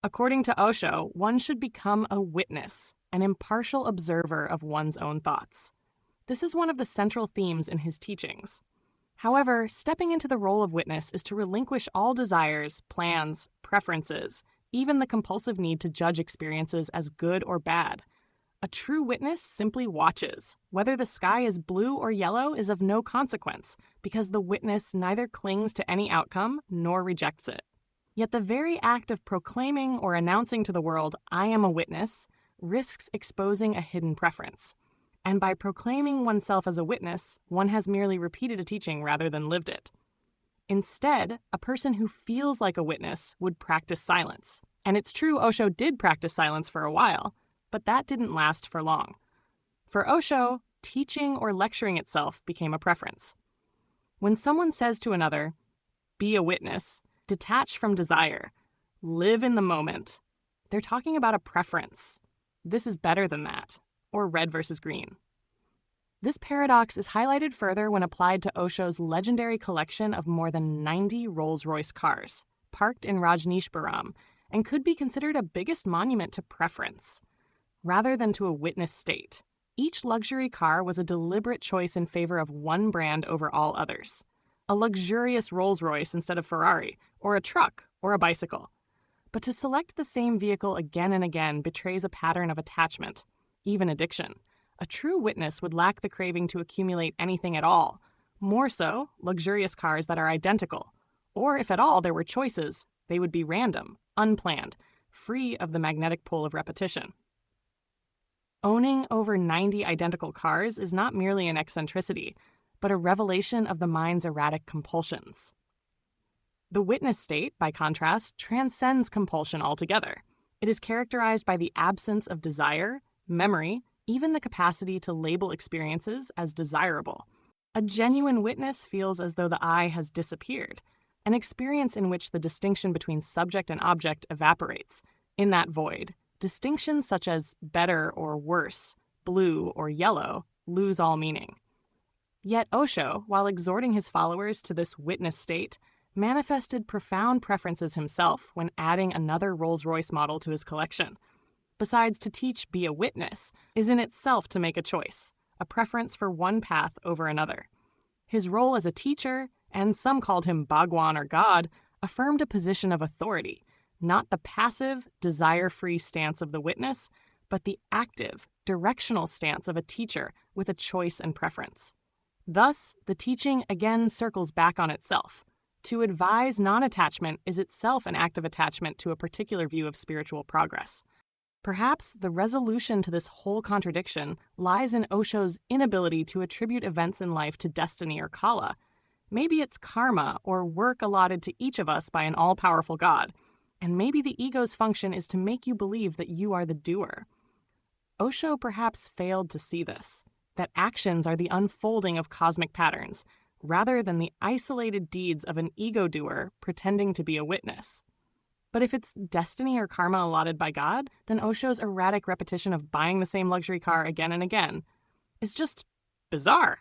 According to Osho, one should become a witness, an impartial observer of one's own thoughts. This is one of the central themes in his teachings. However, stepping into the role of witness is to relinquish all desires, plans, preferences, even the compulsive need to judge experiences as good or bad. A true witness simply watches. Whether the sky is blue or yellow is of no consequence, because the witness neither clings to any outcome nor rejects it. Yet the very act of proclaiming or announcing to the world, "I am a witness," risks exposing a hidden preference. And by proclaiming oneself as a witness, one has merely repeated a teaching rather than lived it. Instead, a person who feels like a witness would practice silence. And it's true Osho did practice silence for a while, but that didn't last for long. For Osho, teaching or lecturing itself became a preference. When someone says to another, "Be a witness," detach from desire, live in the moment, they're talking about a preference. This is better than that, or red versus green. This paradox is highlighted further when applied to Osho's legendary collection of more than 90 Rolls-Royce cars, parked in Rajneeshpuram, and could be considered a biggest monument to preference, rather than to a witness state. Each luxury car was a deliberate choice in favor of one brand over all others. A luxurious Rolls-Royce instead of Ferrari, or a truck, or a bicycle. But to select the same vehicle again and again betrays a pattern of attachment, even addiction. A true witness would lack the craving to accumulate anything at all. More so, luxurious cars that are identical. Or if at all there were choices, they would be random, unplanned, free of the magnetic pull of repetition. Owning over 90 identical cars is not merely an eccentricity, but a revelation of the mind's erratic compulsions. The witness state, by contrast, transcends compulsion altogether. It is characterized by the absence of desire, memory, even the capacity to label experiences as desirable. A genuine witness feels as though the I has disappeared, an experience in which the distinction between subject and object evaporates. In that void, distinctions such as better or worse, blue or yellow, lose all meaning. Yet Osho, while exhorting his followers to this witness state, manifested profound preferences himself when adding another Rolls-Royce model to his collection. Besides, to teach "be a witness" is in itself to make a choice, a preference for one path over another. His role as a teacher, and some called him Bhagwan or God, affirmed a position of authority, not the passive, desire-free stance of the witness, but the active, directional stance of a teacher with a choice and preference. Thus, the teaching again circles back on itself. To advise non-attachment is itself an act of attachment to a particular view of spiritual progress. Perhaps the resolution to this whole contradiction lies in Osho's inability to attribute events in life to destiny or kala. Maybe it's karma or work allotted to each of us by an all-powerful God, and maybe the ego's function is to make you believe that you are the doer. Osho perhaps failed to see this, that actions are the unfolding of cosmic patterns, rather than the isolated deeds of an ego doer pretending to be a witness. But if it's destiny or karma allotted by God, then Osho's erratic repetition of buying the same luxury car again and again is just bizarre.